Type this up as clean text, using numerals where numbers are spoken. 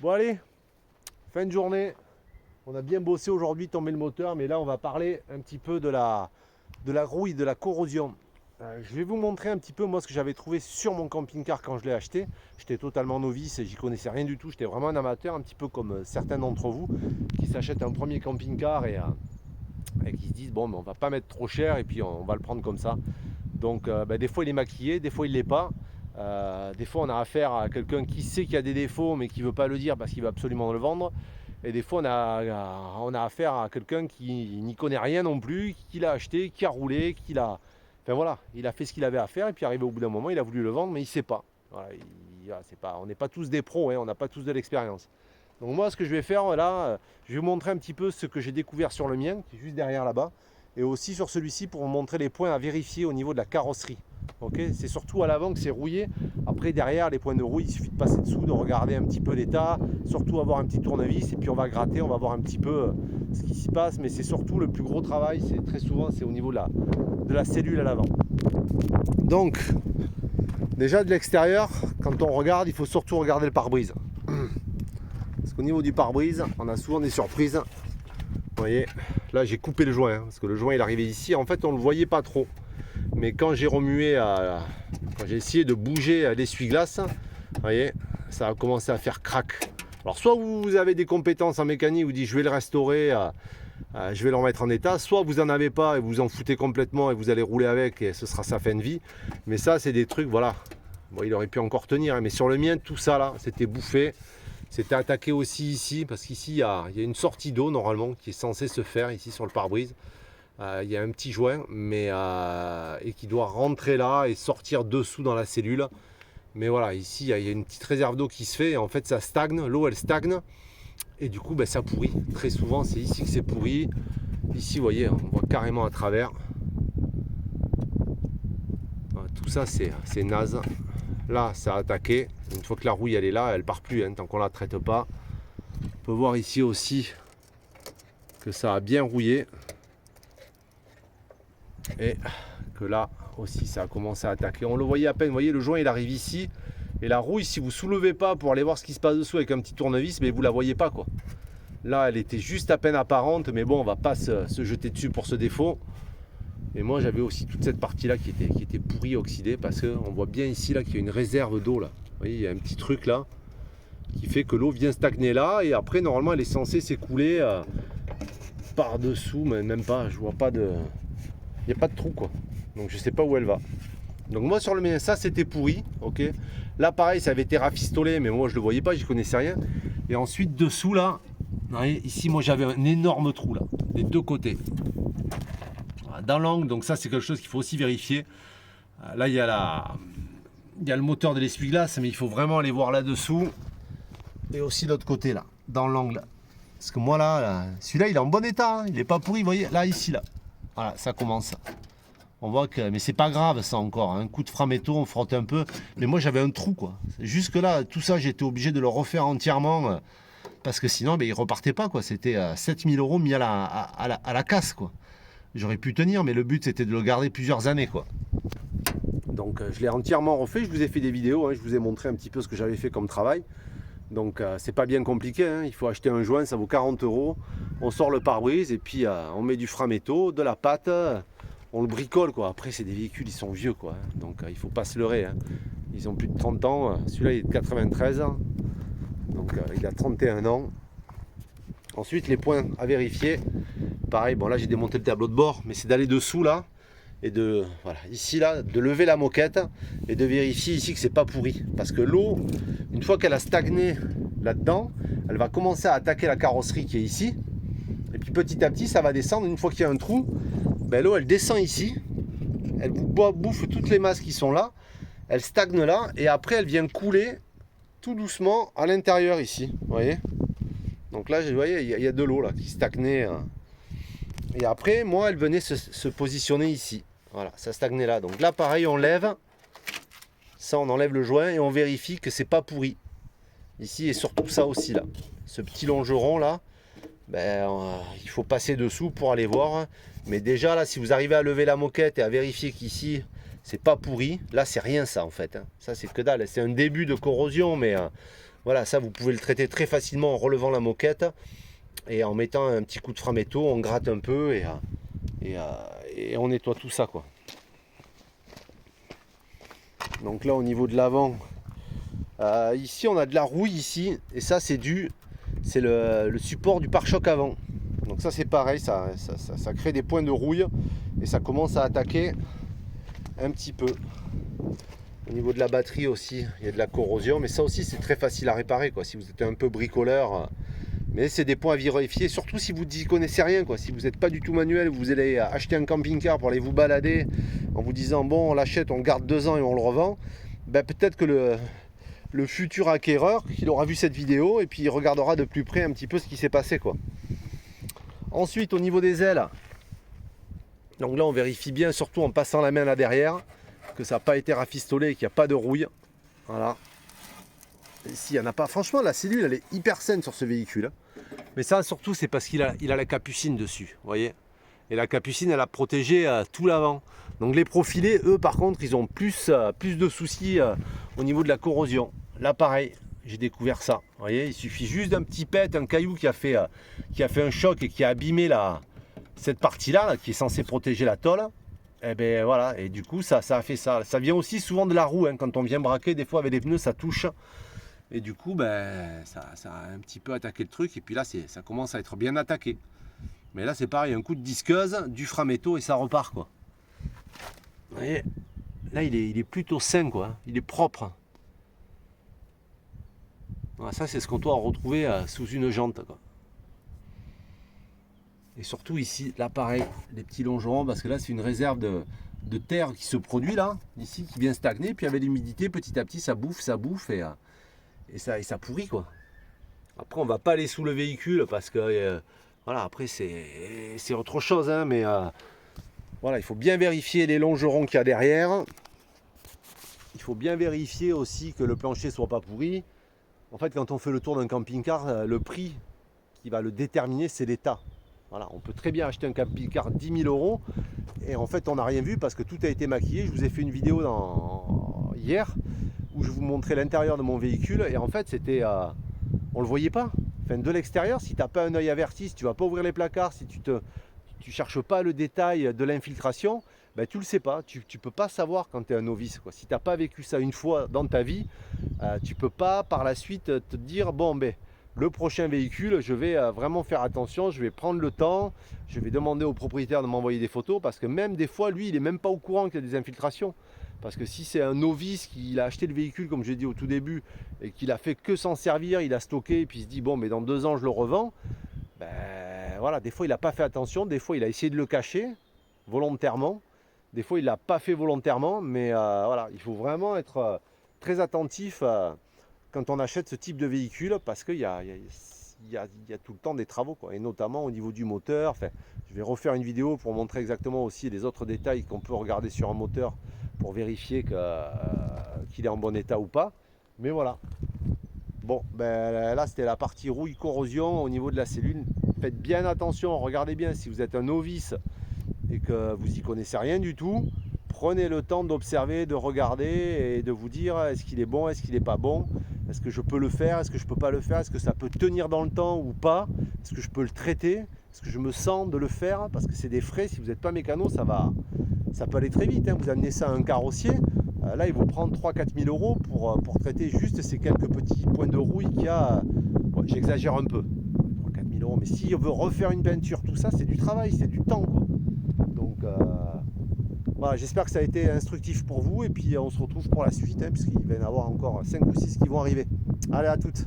Bon allez, fin de journée. On a bien bossé aujourd'hui, tombé le moteur, mais là on va parler un petit peu de la rouille, de la corrosion. Je vais vous montrer un petit peu moi ce que j'avais trouvé sur mon camping-car quand je l'ai acheté. J'étais totalement novice et j'y connaissais rien du tout. J'étais vraiment un amateur, un petit peu comme certains d'entre vous qui s'achètent un premier camping-car et qui se disent bon mais on va pas mettre trop cher et puis on va le prendre comme ça. Donc des fois il est maquillé, des fois il l'est pas. Des fois on a affaire à quelqu'un qui sait qu'il y a des défauts mais qui ne veut pas le dire parce qu'il veut absolument le vendre. Et des fois on a affaire à quelqu'un qui n'y connaît rien non plus, qui l'a acheté, qui a roulé, enfin voilà, il a fait ce qu'il avait à faire et puis arrivé au bout d'un moment il a voulu le vendre mais il ne sait pas. Voilà, on n'est pas tous des pros, hein, on n'a pas tous de l'expérience. Donc moi ce que je vais faire là, je vais vous montrer un petit peu ce que j'ai découvert sur le mien, qui est juste derrière là-bas, et aussi sur celui-ci pour vous montrer les points à vérifier au niveau de la carrosserie. Okay, c'est surtout à l'avant que c'est rouillé. Après derrière les points de rouille, il suffit de passer dessous, de regarder un petit peu l'état, surtout avoir un petit tournevis et puis on va gratter, on va voir un petit peu ce qui s'y passe. Mais c'est surtout le plus gros travail, c'est très souvent c'est au niveau de la cellule à l'avant. Donc déjà de l'extérieur, quand on regarde, il faut surtout regarder le pare-brise. Parce qu'au niveau du pare-brise, on a souvent des surprises. Vous voyez, là j'ai coupé le joint, hein, parce que le joint il arrivait ici. En fait on ne le voyait pas trop. Mais quand j'ai remué, quand j'ai essayé de bouger l'essuie-glace, vous voyez, ça a commencé à faire crack. Alors soit vous avez des compétences en mécanique, vous dites je vais le restaurer, je vais le remettre en état, soit vous n'en avez pas et vous en foutez complètement et vous allez rouler avec et ce sera sa fin de vie. Mais ça c'est des trucs, voilà, bon, il aurait pu encore tenir, mais sur le mien tout ça là, c'était bouffé. C'était attaqué aussi ici, parce qu'ici il y a une sortie d'eau normalement qui est censée se faire ici sur le pare-brise. Il y a un petit joint et qui doit rentrer là et sortir dessous dans la cellule. Mais voilà, ici il y a une petite réserve d'eau qui se fait et en fait ça stagne, l'eau elle stagne et du coup ça pourrit. Très souvent c'est ici que c'est pourri. Ici vous voyez, on voit carrément à travers. Voilà, tout ça c'est naze. Là ça a attaqué. Une fois que la rouille elle est là, elle part plus hein, tant qu'on la traite pas. On peut voir ici aussi que ça a bien rouillé. Et que là aussi ça a commencé à attaquer. On le voyait à peine, vous voyez le joint il arrive ici. Et la rouille, si vous ne soulevez pas pour aller voir ce qui se passe dessous avec un petit tournevis, mais vous la voyez pas quoi. Là elle était juste à peine apparente, mais bon on va pas se jeter dessus pour ce défaut. Et moi j'avais aussi toute cette partie là qui était pourrie, oxydée, parce qu'on voit bien ici là qu'il y a une réserve d'eau là. Vous voyez, il y a un petit truc là qui fait que l'eau vient stagner là et après normalement elle est censée s'écouler par dessous, mais même pas, je vois pas de. Il n'y a pas de trou quoi. Donc je sais pas où elle va. Donc moi sur le mien, ça c'était pourri. Ok. Là pareil, ça avait été rafistolé, mais moi je le voyais pas, j'y connaissais rien. Et ensuite dessous là, vous voyez, ici moi j'avais un énorme trou là, des deux côtés. Voilà, dans l'angle, donc ça c'est quelque chose qu'il faut aussi vérifier. Là il y a le moteur de l'essuie-glace, mais il faut vraiment aller voir là-dessous. Et aussi l'autre côté là, dans l'angle. Parce que moi là celui-là il est en bon état, hein, il n'est pas pourri, vous voyez, là ici là. Voilà, ça commence. On voit que, mais c'est pas grave ça encore. Un coup de framéto, on frotte un peu. Mais moi j'avais un trou quoi. Jusque là, tout ça, j'étais obligé de le refaire entièrement parce que sinon, il repartait pas quoi. C'était 7000 € mis à la casse quoi. J'aurais pu tenir, mais le but c'était de le garder plusieurs années quoi. Donc je l'ai entièrement refait. Je vous ai fait des vidéos. Hein, je vous ai montré un petit peu ce que j'avais fait comme travail. Donc c'est pas bien compliqué, hein. Il faut acheter un joint, ça vaut 40 €. On sort le pare-brise et puis on met du framéto, de la pâte, on le bricole quoi. Après c'est des véhicules, ils sont vieux quoi, hein. Donc il faut pas se leurrer, hein. Ils ont plus de 30 ans, celui-là il est de 93, donc il a 31 ans. Ensuite les points à vérifier, pareil, bon là j'ai démonté le tableau de bord, mais c'est d'aller dessous là, et de, voilà, ici là, de lever la moquette et de vérifier ici que c'est pas pourri. Parce que l'eau, une fois qu'elle a stagné là-dedans, elle va commencer à attaquer la carrosserie qui est ici. Et puis petit à petit, ça va descendre. Une fois qu'il y a un trou, l'eau elle descend ici. Elle bouffe toutes les masses qui sont là. Elle stagne là. Et après, elle vient couler tout doucement à l'intérieur ici. Vous voyez? Donc là, vous voyez, il y a de l'eau là qui stagnait. Hein. Et après, moi, elle venait se positionner ici. Voilà, ça stagnait là. Donc là, pareil, on lève. Ça, on enlève le joint et on vérifie que c'est pas pourri. Ici, et surtout ça aussi, là. Ce petit longeron, là, il faut passer dessous pour aller voir. Mais déjà, là, si vous arrivez à lever la moquette et à vérifier qu'ici, c'est pas pourri, là, c'est rien, ça, en fait. Hein. Ça, c'est que dalle. C'est un début de corrosion, mais Voilà, ça vous pouvez le traiter très facilement en relevant la moquette et en mettant un petit coup de framéto, on gratte un peu et on nettoie tout ça quoi. Donc là au niveau de l'avant, ici on a de la rouille ici et ça c'est le support du pare-choc avant. Donc ça c'est pareil, ça crée des points de rouille et ça commence à attaquer un petit peu. Au niveau de la batterie aussi, il y a de la corrosion, mais ça aussi c'est très facile à réparer quoi, si vous êtes un peu bricoleur. Mais c'est des points à vérifier, surtout si vous n'y connaissez rien quoi. Si vous n'êtes pas du tout manuel, vous allez acheter un camping-car pour aller vous balader en vous disant bon on l'achète, on garde 2 ans et on le revend. Ben, peut-être que le futur acquéreur, il aura vu cette vidéo et puis il regardera de plus près un petit peu ce qui s'est passé quoi. Ensuite au niveau des ailes, donc là on vérifie bien, surtout en passant la main là derrière, que ça n'a pas été rafistolé et qu'il n'y a pas de rouille. Voilà. Ici il n'y en a pas. Franchement la cellule elle est hyper saine sur ce véhicule. Mais ça surtout c'est parce qu'il a la capucine dessus. Vous voyez. Et la capucine elle a protégé tout l'avant. Donc les profilés, eux par contre, ils ont plus de soucis au niveau de la corrosion. Là pareil, j'ai découvert ça. Vous voyez, il suffit juste d'un petit pet, un caillou qui a fait un choc et qui a abîmé cette partie-là, qui est censée protéger la tôle. Et ben voilà, et du coup ça a fait ça. Ça vient aussi souvent de la roue, hein. Quand on vient braquer, des fois avec les pneus ça touche. Et du coup ben, ça a un petit peu attaqué le truc. Et puis là ça commence à être bien attaqué. Mais là c'est pareil, un coup de disqueuse, du framéto et ça repart quoi. Vous voyez, là il est plutôt sain quoi, il est propre. Voilà, ça c'est ce qu'on doit retrouver sous une jante quoi. Et surtout ici, là pareil, les petits longerons, parce que là c'est une réserve de terre qui se produit là, ici, qui vient stagner, puis avec l'humidité, petit à petit ça bouffe et ça pourrit quoi. Après on va pas aller sous le véhicule parce que voilà, après c'est autre chose, hein, mais voilà, il faut bien vérifier les longerons qu'il y a derrière. Il faut bien vérifier aussi que le plancher soit pas pourri. En fait, quand on fait le tour d'un camping-car, le prix qui va le déterminer, c'est l'état. Voilà, on peut très bien acheter un camping-car 10 000 € et en fait on n'a rien vu parce que tout a été maquillé. Je vous ai fait une vidéo hier où je vous montrais l'intérieur de mon véhicule et en fait c'était, on le voyait pas. Enfin, de l'extérieur, si tu n'as pas un œil averti, si tu vas pas ouvrir les placards, si tu cherches pas le détail de l'infiltration, ben, tu le sais pas, tu peux pas savoir quand tu es un novice quoi. Si tu n'as pas vécu ça une fois dans ta vie, tu peux pas par la suite te dire bon ben le prochain véhicule, je vais vraiment faire attention, je vais prendre le temps, je vais demander au propriétaire de m'envoyer des photos parce que même des fois, lui, il n'est même pas au courant qu'il y a des infiltrations. Parce que si c'est un novice qui a acheté le véhicule, comme j'ai dit au tout début, et qu'il a fait que s'en servir, il a stocké, et puis il se dit, bon, mais dans 2 ans, je le revends, ben voilà, des fois, il n'a pas fait attention, des fois, il a essayé de le cacher volontairement, des fois, il ne l'a pas fait volontairement, mais voilà, il faut vraiment être très attentif quand on achète ce type de véhicule parce qu'il y a tout le temps des travaux quoi. Et notamment au niveau du moteur. Enfin, je vais refaire une vidéo pour montrer exactement aussi les autres détails qu'on peut regarder sur un moteur pour vérifier qu'il est en bon état ou pas. Mais voilà. Bon, ben là c'était la partie rouille corrosion au niveau de la cellule. Faites bien attention, regardez bien si vous êtes un novice et que vous n'y connaissez rien du tout. Prenez le temps d'observer, de regarder et de vous dire est-ce qu'il est bon, est-ce qu'il n'est pas bon, est-ce que je peux le faire, est-ce que je ne peux pas le faire, est-ce que ça peut tenir dans le temps ou pas, est-ce que je peux le traiter, est-ce que je me sens de le faire, parce que c'est des frais, si vous n'êtes pas mécano, ça peut aller très vite, hein. Vous amenez ça à un carrossier, là il vous prend 3-4 000 € pour traiter juste ces quelques petits points de rouille qu'il y a, bon, j'exagère un peu, 3-4 000 €, mais si on veut refaire une peinture, tout ça c'est du travail, c'est du temps quoi. Donc voilà, j'espère que ça a été instructif pour vous et puis on se retrouve pour la suite hein, puisqu'il va y en avoir encore 5 ou 6 qui vont arriver. Allez, à toutes.